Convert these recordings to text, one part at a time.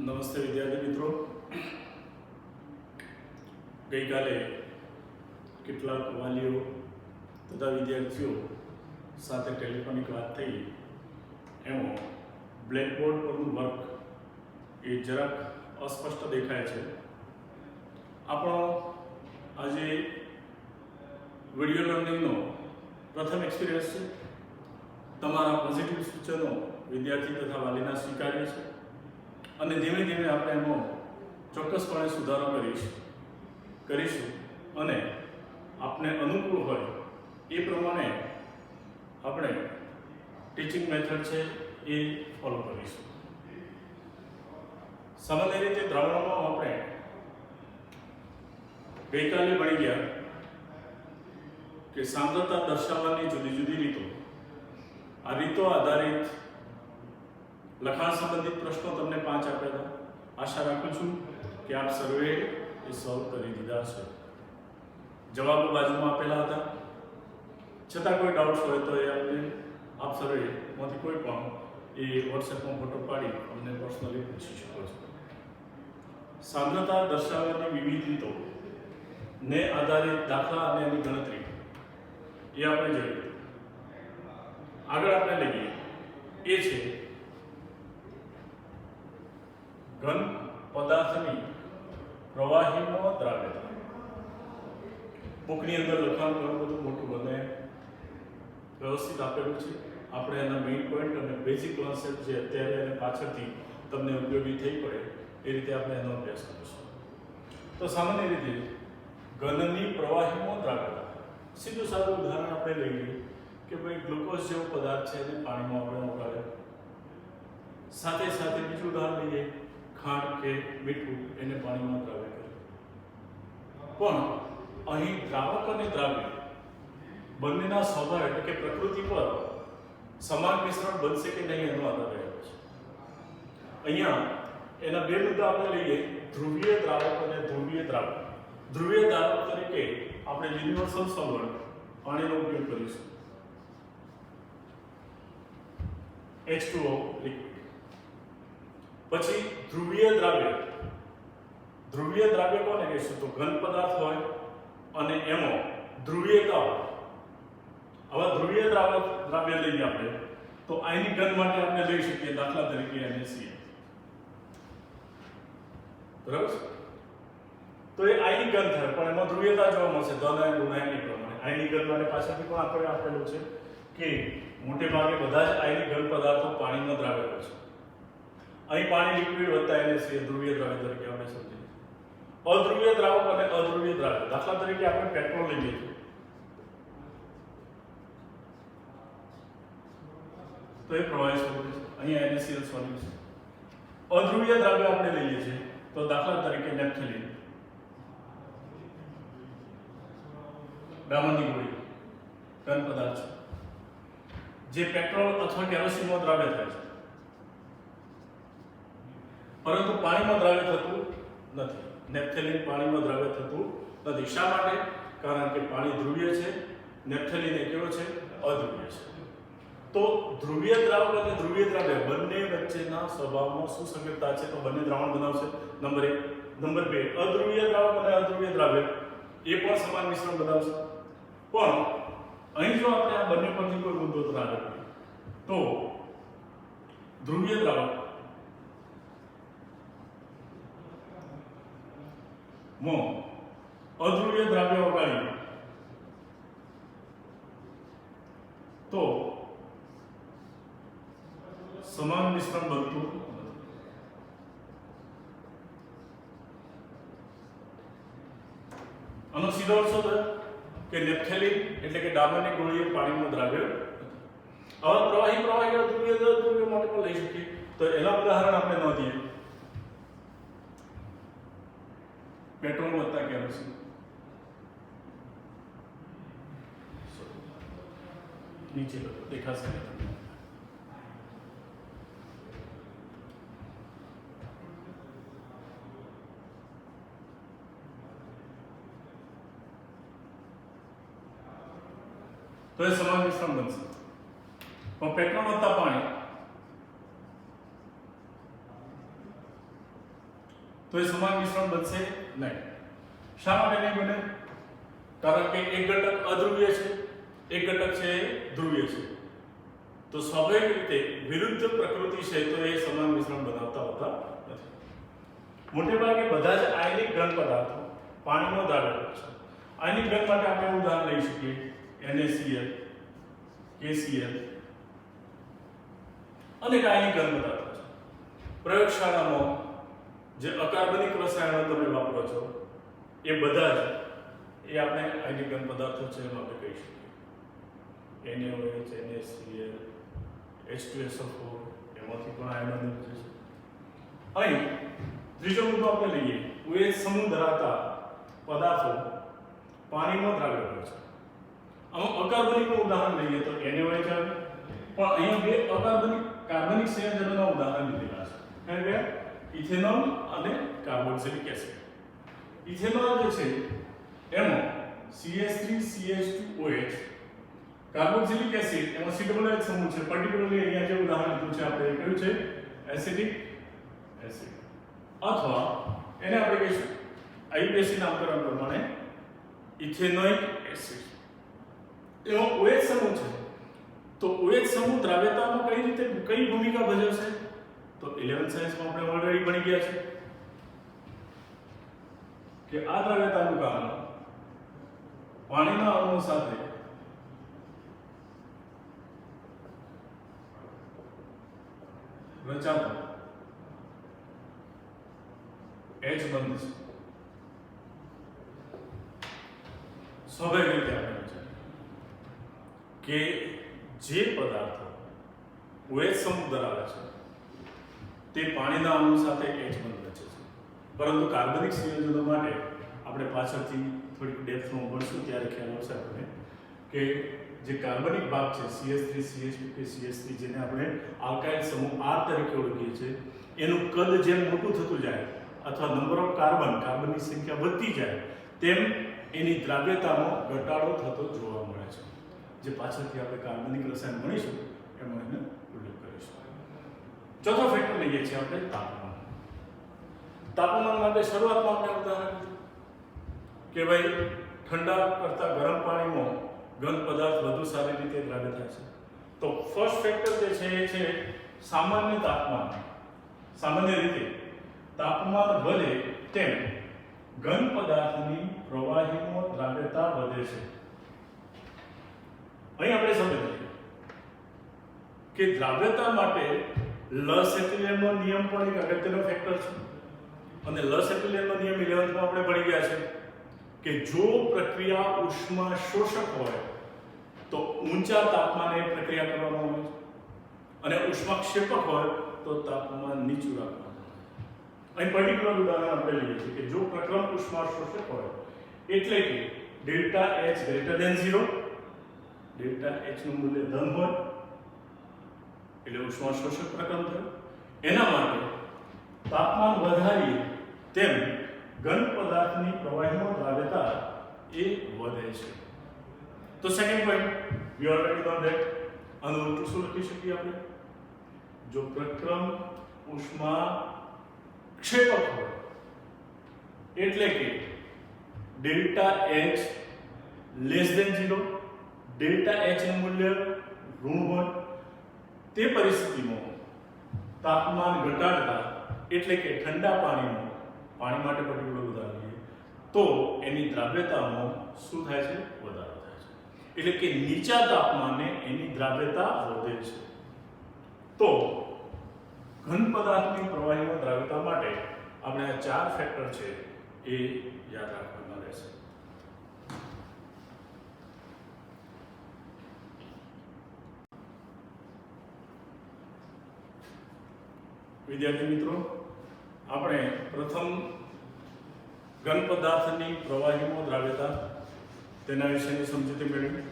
નમસ્તે વિદ્યાર્થી મિત્રો. ગઈકાલે કેટલાક વાલીઓ તથા વિદ્યાર્થીઓ સાથે ટેલિફોનિક વાત થઈ. એમાં બ્લેકબોર્ડ પરનું વર્ક એ જરાક અસ્પષ્ટ દેખાય છે. આપણો આજે વિડીયો લર્નિંગનો પ્રથમ એક્સપિરિયન્સ છે. તમારા પોઝિટિવ સૂચનો વિદ્યાર્થી તથા વાલીના સ્વીકાર્ય છે અને ધીમે ધીમે આપણે એનો ચોક્કસપણે સુધારો કરીશું અને આપને અનુકૂળ હોય એ પ્રમાણે આપણે ટીચિંગ મેથડ છે એ ફોલો કરીશું. સામાન્ય રીતે દ્રાવણમાં આપણે ગઈકાલે ભણી ગયા કે સાંદ્રતા દર્શાવવાની જુદી જુદી રીતો. આ રીતો આધારિત લખાણ સંબંધિત પ્રશ્નો તમને 5 આપ્યા હતા. આશા રાખું છું કે આપ સર્વે એ સોલ્વ કરી દીધા છે. જવાબો બાજુમાં આપેલા હતા. છતાં કોઈ ડાઉટ્સ હોય તો એ આપ સર્વેમાંથી કોઈ પણ એ વોટ્સએપમાં ફોટો પાડી અમને પર્સનલી પૂછી શકો છો. સાંદ્રતા દર્શાવવાની વિવિધ રીતો ને આધારિત દાખલા અને એની ગણતરી એ આપણે જોઈએ. આગળ આપણે લઈએ એ છે ઘન પદાર્થની પ્રવાહીમાં દ્રાવ્યતા. બુકની અંદર લખાણ ઘણું બધું મોટું અને વ્યવસ્થિત આપેલું છે. આપણે એના મેઇન પોઈન્ટ અને બેઝિક કોન્સેપ્ટ જે અત્યારે અને પાછળથી તમને ઉપયોગી થઈ પડે એ રીતે આપણે એનો અભ્યાસ કરીશું. તો સામાન્ય રીતે ઘનની પ્રવાહીમાં દ્રાવ્યતા. સીધું સારું ઉદાહરણ આપણે લઈએ કે ભાઈ ગ્લુકોઝ જેવો પદાર્થ છે એને પાણીમાં આપણે ઓગાળે. સાથે સાથે બીજું ઉદાહરણ લઈએ ખાંડ કે મીઠું એને પાણીમાં દ્રાવ્ય કરે. પણ અહીં દ્રાવક અને દ્રાવ્ય બંનેના સ્વભાવ એટલે કે પ્રકૃતિ પર સમાન મિશ્રણ બનશે કે નહીં એનો આધાર રહેલો છે. અહીંયા એના બે મુદ્દા આપણે લઈએ, ધ્રુવીય દ્રાવક અને ધ્રુવીય દ્રાવક. ધ્રુવીય દ્રાવક તરીકે આપણે યુનિવર્સલ સોલ્વન્ટ પાણીનો ઉપયોગ કરીશું. H2O liquid. પછી ધ્રુવીય દ્રાવ્ય. ધ્રુવીય દ્રાવ્ય કોને કહીશું? તો ઘન પદાર્થ હોય અને એમાં ધ્રુવીયતા હોય. હવે ધ્રુવીય દ્રાવ્ય લઈએ આપણે તો આયનિક ઘન માટે આપણે લઈ શકીએ દાખલા તરીકે NaCl. બરાબર. તો એ આયનિક ઘન થાય પણ એમાં ધ્રુવીયતા જોવા મળશે ધન અને ઋણાયનિક પ્રમાણે. આયનિક ઘન માટે પાછળથી પણ આપણે આપેલું છે કે મોટે ભાગે બધા જ આયનિક ઘન પદાર્થો પાણીમાં દ્રાવ્ય હોય છે. અહીં પાણી લિક્વિડ વત્તા NaCl ધ્રુવીય દ્રાવ્ય તરીકે આપણે સમજીએ. અધ્રુવીય દ્રાવક અને અધ્રુવીય દ્રાવ્ય. દાખલા તરીકે આપણે પેટ્રોલ લઈએ છીએ તો એ પ્રવાહી સ્વરૂપે છે. અહીંયા NaCl સોલ્યુટ છે. અધ્રુવીય દ્રાવ્ય આપણે લઈએ છીએ તો દાખલા તરીકે નેપ્થેલિન, ડામરની ગોળી ઘન પદાર્થ છે જે પેટ્રોલ અથવા કેરોસીનમાં દ્રાવ્ય થાય છે પરંતુ પાણીમાં દ્રાવ્ય થતું નથી. નેપ્થેલિન પાણીમાં દ્રાવ્ય થતું નથી. શા માટે? કારણ કે પાણી ધ્રુવીય છે, નેપ્થેલિન એ કેવો છે? અધ્રુવીય છે. તો ધ્રુવીય દ્રાવક અને ધ્રુવીય દ્રાવ્ય બંને વચ્ચેના સ્વભાવમાં શું સંગતતા છે? તો બંને દ્રાવણ બનાવશે. નંબર 1. નંબર 2, અધ્રુવીય દ્રાવક અને અધ્રુવીય દ્રાવ્ય એ પણ સમાન મિશ્રણ બનાવશે. પણ અહીં જો આપણે આ બંને પરથી કોઈ મુદ્દો ધ્યાન રાખીએ તો ધ્રુવીય દ્રાવક માં અધ્રુવીય દ્રાવ્ય ઓગાળીએ તો સમાન મિશ્રણ બનતું નથી. આનો સીધો અર્થ શું થાય કે નેપ્થેલિન એટલે કે ડામરની ગોળીએ પાણીમાં દ્રાવ્ય નથી. હવે પ્રવાહી અધ્રુવીય માટે પણ લઈ શકીએ તો એના ઉદાહરણ આપણે નોંધીએ. પેટ્રોલ વત્તા કેરોસીન. નીચે દેખાશે. તો એ સમાન મિશ્રણ બનશે. પણ પેટ્રોલ વત્તા પાણી તો એ સમાન મિશ્રણ બનશે નહીં. શા માટે નહીં બને? કારણ કે એક ઘટક અધ્રુવીય છે, એક ઘટક છે એ ધ્રુવીય છે. તો સ્વાભાવિક રીતે વિરુદ્ધ પ્રકૃતિ છે તો એ સમાન મિશ્રણ બનાવતા હોતા નથી. મોટે ભાગે બધા જ આયનિક ઘન પદાર્થો પાણીમાં દ્રાવ્ય છે. આયનિક ઘન માટે આપણે ઉદાહરણ લઈ શકીએ NaCl, KCl, અનેક આયનિક ઘન પદાર્થો છે. પ્રયોગશાળામાં જે અકાર્બનિક રસાયણો તમે વાપરો છો એ બધા જ એ આપણે આયનિક ઘન પદાર્થો છે એમ આપણે કહી શકીએ. NaOH, NaCl, H2SO4 એમાંથી પણ આયનો નીકળે છે. અહીં ત્રીજો મુદ્દો આપણે લઈએ OH સમૂહ ધરાવતા પદાર્થો પાણીમાં દ્રાવ્ય હોય છે. આમાં અકાર્બનિકનું ઉદાહરણ લઈએ તો NaOH આવે, પણ અહીંયા બે અકાર્બનિક કાર્બનિક સંયોજનોના ઉદાહરણ લીધેલા છે. એટલે ઇથેનોલ અને કાર્બોક્સિલિક એસિડ. ઇથેનોલ જે છે એમાં CH3CH2OH, કાર્બોક્સિલિક એસિડ એમાં COOH સમૂહ છે. પર્ટિક્યુલરલી અહીંયા જે ઉદાહરણ લીધું છે આપણે કયું છે એસિડિક એસિડ, અથવા એને આપણે કહીશું IUPAC નામકરણ પ્રમાણે ઇથેનોઇક એસિડ. એનો OH સમૂહ છે. તો OH સમૂહ દ્રાવ્યતામાં કઈ ભૂમિકા ભજવશે? તો 11th સાયન્સમાં આપણે ઓલરેડી ભણી ગયા છે કે આ દ્રાવ્યતાનું કારણ પાણીના અણુઓ સાથે રચાતો H બંધ છે. સ્વાભાવિક રીતે આપણે વિચારીએ કે જે પદાર્થો OH સમૂહ ધરાવે છે તે પાણીના અણુ સાથે H બંધ રચે છે. પરંતુ કાર્બનિક સંયોજનો માટે આપણે પાછળથી થોડીક ડેપ્થમાં ભણશું ત્યારે ખ્યાલ આવશે આપણને કે જે કાર્બનિક ભાગ છે CH3 CH2 કે CH3 જેને આપણે આલ્કાઇલ સમૂહ R તરીકે ઓળખીએ છીએ, એનું કદ જેમ મોટું થતું જાય અથવા નંબર ઓફ કાર્બનની સંખ્યા વધતી જાય તેમ એની દ્રાવ્યતામાં ઘટાડો થતો જોવા મળે છે. જે પાછળથી આપણે કાર્બનિક રસાયણ ભણીશું એમાં એને ઉલ્લેખ કરીશું. ચોથો ફેક્ટર લઈએ છીએ આપણે તાપમાન. તાપમાન માટે શરૂઆતમાં આપણે ઉદાહરણ કે ભાઈ ઠંડા કરતા ગરમ પાણીમાં ઘન પદાર્થ વધુ સારી રીતે દ્રાવ્ય થાય છે. તો ફર્સ્ટ ફેક્ટર જે છે એ છે સામાન્ય તાપમાન. સામાન્ય રીતે તાપમાન વધે તેમ ઘન પદાર્થની પ્રવાહીમાં દ્રાવ્યતા વધે છે. અહીં આપણે સમજીએ કે દ્રાવ્યતા માટે લસેટલેનનો નિયમ પણ એક અગત્યનો ફેક્ટર છે. અને લસેટલેનનો નિયમ 11th માં આપણે ભણી ગયા છે કે જો પ્રક્રિયા ઉષ્મા શોષક હોય તો ઊંચા તાપમાને પ્રક્રિયા કરવામાં આવે છે, અને ઉષ્માક્ષેપક હોય તો તાપમાન નીચું રાખવામાં આવે. અહીં પર્ટિક્યુલર ઉદાહરણ આપણે લઈએ છીએ કે જો પ્રક્રમ ઉષ્મા શોષક હોય એટલે કે delta H greater than 0, delta H નું મૂલ્ય ધન હોય એટલે ઉષ્મા શોષક પ્રક્રમ થયો. એના માટે તાપમાન વધારીએ તેમ ઘન પદાર્થની પ્રવાહીમાં દ્રાવ્યતા એ વધે છે. તો second point we already know that. આનું ઉલટું શું લખી શકીએ આપણે? જો પ્રક્રમ ઉષ્મા ક્ષેપક હોય એટલે કે delta H less than 0, delta H નું મૂલ્ય ઋણ હોય, તે પરિસ્થિતિમાં તાપમાન ઘટાડતા એટલે કે ઠંડા પાણી માટે પર્ટિક્યુલર ઉદાહરણ લઈએ તો એની દ્રાવ્યતામાં શું થાય છે? વધારો થાય છે. એટલે કે નીચા તાપમાને એની દ્રાવ્યતા વધે છે. તો ઘન પદાર્થની પ્રવાહીમાં દ્રાવ્યતા માટે આપણે આ 4 ફેક્ટર છે એ યાદ રાખવાના રહેશે. વિદ્યાર્થી મિત્રો, આપણે પ્રથમ ઘન પદાર્થની પ્રવાહીમાં દ્રાવ્યતા તેના વિશેની સમજૂતી મેળવી.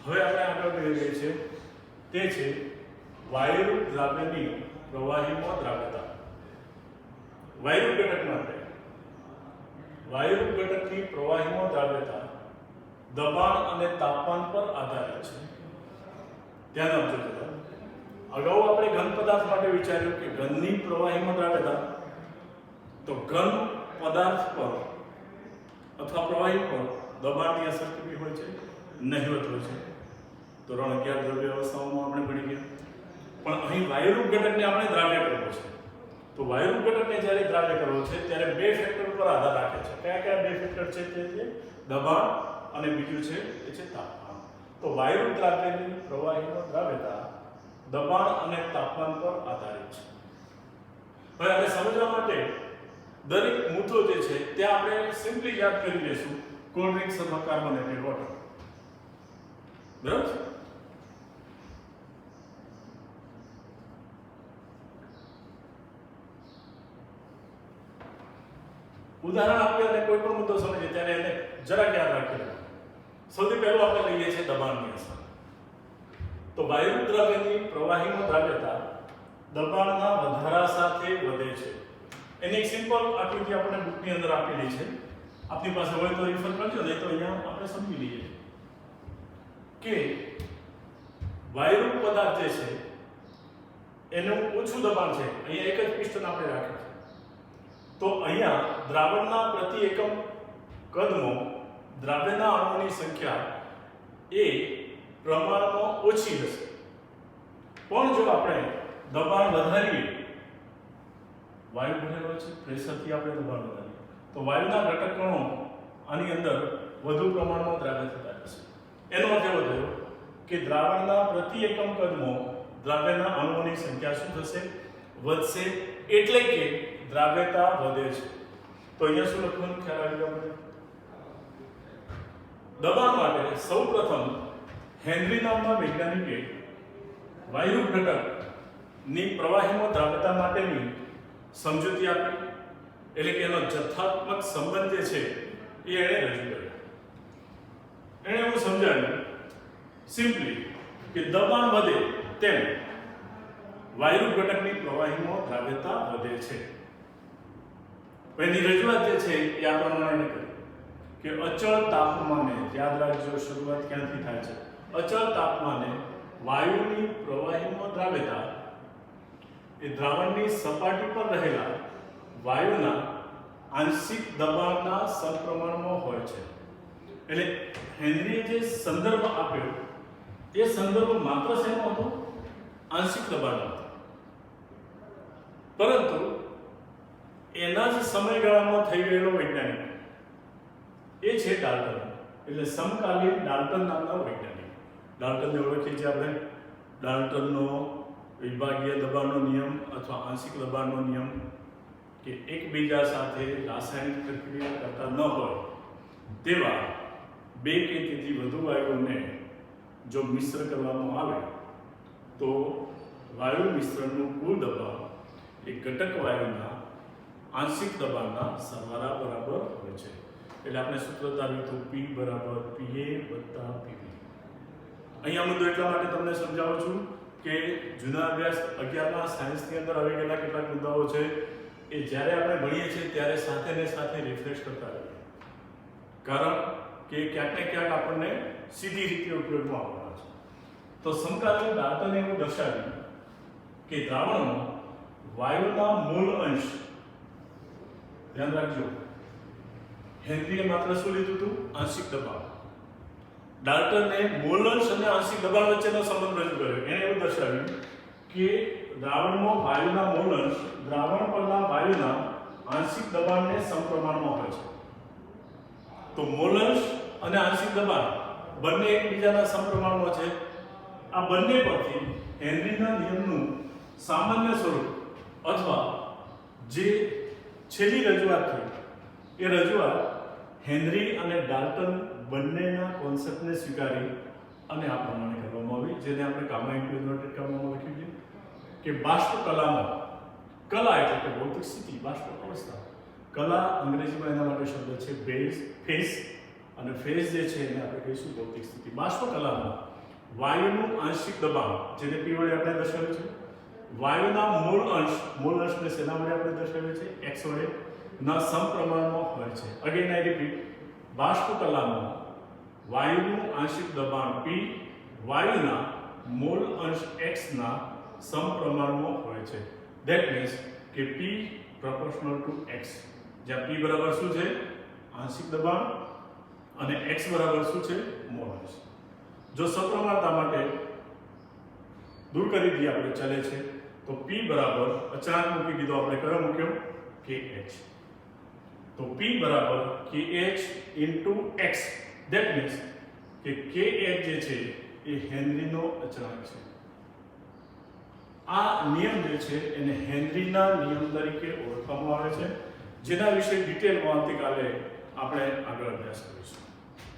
હવે આપણે આગળ મેળવીએ છીએ તે છે વાયુ દ્રાવ્યની પ્રવાહીમાં દ્રાવ્યતા. વાયુ ઘટક માટે વાયુ ઘટકની પ્રવાહીમાં દ્રાવ્યતા દબાણ અને તાપમાન પર આધારિત છે. ધ્યાન આપજો જરા. અગાઉ આપણે ઘન પદાર્થ માટે વિચાર્યું કે ઘનની પ્રવાહીમાં દ્રાવ્યતા તો ઘન પદાર્થ પર અથવા પ્રવાહી પર દબાણની અસર કેવી હોય છે? નહિવત હોય છે. ધોરણ 11 દ્રવ્ય અવસ્થાઓમાં આપણે ભણી ગયા. પણ અહીં વાયુરૂપ ઘટકને આપણે દ્રાવ્ય કરવો છે. તો વાયુરૂપ ઘટકને જ્યારે દ્રાવ્ય કરવો છે ત્યારે બે ફેક્ટર પર આધાર રાખે છે. કયા કયા બે ફેક્ટર છે? તે છે દબાણ અને બીજું છે એ છે તાપમાન. તો વાયુરૂપ દ્રાવ્યની પ્રવાહીનો દ્રાવ્યતા દબાણ અને તાપમાન પર આધારિત છે. હવે આને સમજવા માટે દરેક મુદ્દો જે છે તે આપણે સિમ્પલી યાદ કરી લેશું. કોલ્ડ ડ્રિંક્સ અથવા કાર્બોનેટેડ વોટર. બરાબર છે? ઉદાહરણ આપીએ અને કોઈ પણ મુદ્દો સમજીએ ત્યારે એને જરાક યાદ રાખી લેવું. સૌથી પહેલું આપણે લઈએ છીએ દબાણની અસર. તો વાયુરૂપ દ્રવ્યની પ્રવાહીનો દ્રાવ્યતા દબાણના વધારા સાથે વધે છે. એની એક સિમ્પલ આકૃતિ આપણે બુકની અંદર આપેલી છે. આપની પાસે હોય તો રિફર કરજો, નહીં તો અહીંયા આપણે સમજી લઈએ કે વાયુરૂપ પદાર્થ જે છે એનું ઓછું દબાણ છે. અહીંયા એક જ પિસ્ટન આપણે રાખ્યું છે. તો અહીંયા દ્રાવણના પ્રતિ એકમ કદમાં દ્રાવ્યના અણુઓની સંખ્યા એ પ્રમાણમાં ઓછી હશે. પણ જો આપણે દબાણ વધારીએ, વાયુ ભરેલો છે, પ્રેશરથી આપણે દબાણ વધારીએ તો વાયુના ઘટક કણો આની અંદર વધુ પ્રમાણમાં દ્રાવ્ય થતા હશે. એનો અર્થ એવો થયો કે દ્રાવણના પ્રતિ એકમ કદમાં દ્રાવ્યના અણુઓની સંખ્યા શું થશે? વધશે. એટલે કે દ્રાવ્યતા વધે છે. તો અહીંયા શું લખવાનું ખ્યાલ આવી ગયો આપણે? દબાણ માટે સૌપ્રથમ હેનરી નામના વૈજ્ઞાનિકે વાયુરૂપ ઘટકની પ્રવાહીમાં દ્રાવ્યતા માટેની સમજૂતી આપી. એટલે કે એનો જથ્થાત્મક સંબંધ જે છે એ એણે રજૂ કર્યો. એણે એવું સમજાવ્યું સિમ્પલી કે દબાણ વધે તેમ વાયુરૂપ ઘટકની પ્રવાહીમાં દ્રાવ્યતા વધે છે. એની રજૂઆત જે છે એ આ પ્રમાણે કરી કે અચળ તાપમાને, યાદ રાખજો શરૂઆત ક્યાંથી થાય છે? અચળ તાપમાને વાયુની પ્રવાહીમાં દ્રાવ્યતા એ દ્રાવણની સપાટી પર રહેલા વાયુના આંશિક દબાણના સમપ્રમાણમાં હોય છે. એટલે હેનરીએ જે સંદર્ભ આપ્યો એ સંદર્ભ માત્ર શેનો હતો? આંશિક દબાણનો હતો. પરંતુ એના જ સમયગાળામાં થઈ ગયેલો વૈજ્ઞાનિક એ છે ડાલ્ટન. એટલે સમકાલીન ડાલ્ટન નામના વૈજ્ઞાનિક. ડાલ્ટનને ઓળખીએ છીએ આપણે. ડાલ્ટનનો વિભાગીય દબાણનો નિયમ અથવા આંશિક દબાણનો નિયમ કે એકબીજા સાથે રાસાયણિક પ્રક્રિયા કરતા ન હોય તેવા બે કે તેથી વધુ વાયુઓને જો મિશ્ર કરવામાં આવે તો વાયુ મિશ્રણનું કુલ દબાણ એ ઘટક વાયુના આંશિક દબાણના સરવાળા બરાબર હોય છે. એટલે આપણે સૂત્ર તાર્યું હતું P બરાબર PA વત્તા PV. અહીંયા મુદ્દો એટલા માટે તમને સમજાવું છું કે જૂના અભ્યાસ 11મા સાયન્સની અંદર આવી ગયેલા કેટલાક મુદ્દાઓ છે એ જ્યારે આપણે ભણીએ છીએ ત્યારે સાથે ને સાથે રિફ્રેશ કરતા રહીએ. કારણ કે ક્યાંક ને ક્યાંક આપણને સીધી રીતે ઉપયોગમાં આવવાના છે. તો સમકાલીન ડાલ્ટને એવું દર્શાવ્યું કે દ્રાવણમાં વાયુના મૂળ અંશ, ધ્યાન રાખજો, હેનરીએ માત્ર શું લીધું હતું? આંશિક દબાણ. ડાલ્ટને મૂળ અંશ અને આંશિક દબાણ વચ્ચેનો સંબંધ રજૂ કર્યો. એને એવું દર્શાવ્યું કે દ્રાવણમાં વાયુના મૂળ અંશ દ્રાવણ પરના વાયુના આંશિક દબાણને સમપ્રમાણમાં હોય છે. તો મૂળ અંશ અને આંશિક દબાણ બંને એકબીજાના સમપ્રમાણમાં છે. આ બંને પરથી હેનરીના નિયમનું સામાન્ય સ્વરૂપ અથવા જે છેલ્લી રજૂઆત થઈ એ રજૂઆત હેનરી અને ડાલ્ટન બંનેના કોન્સેપ્ટને સ્વીકારી અને આ પ્રમાણે કરવામાં આવી, જેને આપણે ગામા ઇન્ટુ ઇન્વર્ટેડ ગામામાં લખ્યું છે કે બાષ્પ કલામાં, કલા એટલે કે ભૌતિક સ્થિતિ, બાષ્પ અવસ્થા, કલા અંગ્રેજીમાં એના માટે શબ્દ છે ફેઝ, અને ફેઝ જે છે એને આપણે કહીશું ભૌતિક સ્થિતિ. બાષ્પ કલામાં વાયુનું આંશિક દબાણ, જેને P વડે આપણે દર્શાવ્યું છે, વાયુના મૂળ અંશને શેના વડે આપણે દર્શાવ્યું છે? X વડે ના સમપ્રમાણમાં હોય છે. અગેન આઈ રિપીટ, બાષ્પ કલામાં વાયુનું આંશિક દબાણ P વાયુના મૂળ અંશ X ના સમપ્રમાણમાં હોય છે. ધેટ મીન્સ કે P proportional to x, જ્યાં P બરાબર શું છે? આંશિક દબાણ અને x બરાબર શું છે? મોડ્યુલસ. જો સપ્રમાણતા માટે દૂર કરી દઈએ આપણે ચલે છે તો P બરાબર અચળાંક મૂકી દીધો આપણે, કયો મૂક્યો? kh. તો P બરાબર kh into x. That means કે kh જે છે એ હેનરીનો અચળાંક છે. આ નિયમ જે છે એને હેનરીના નિયમ તરીકે ઓળખવામાં આવે છે, જેના વિશે ડિટેલમાં આવતીકાલે આપણે આગળ અભ્યાસ કરીશું.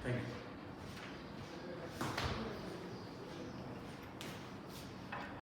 Thank you.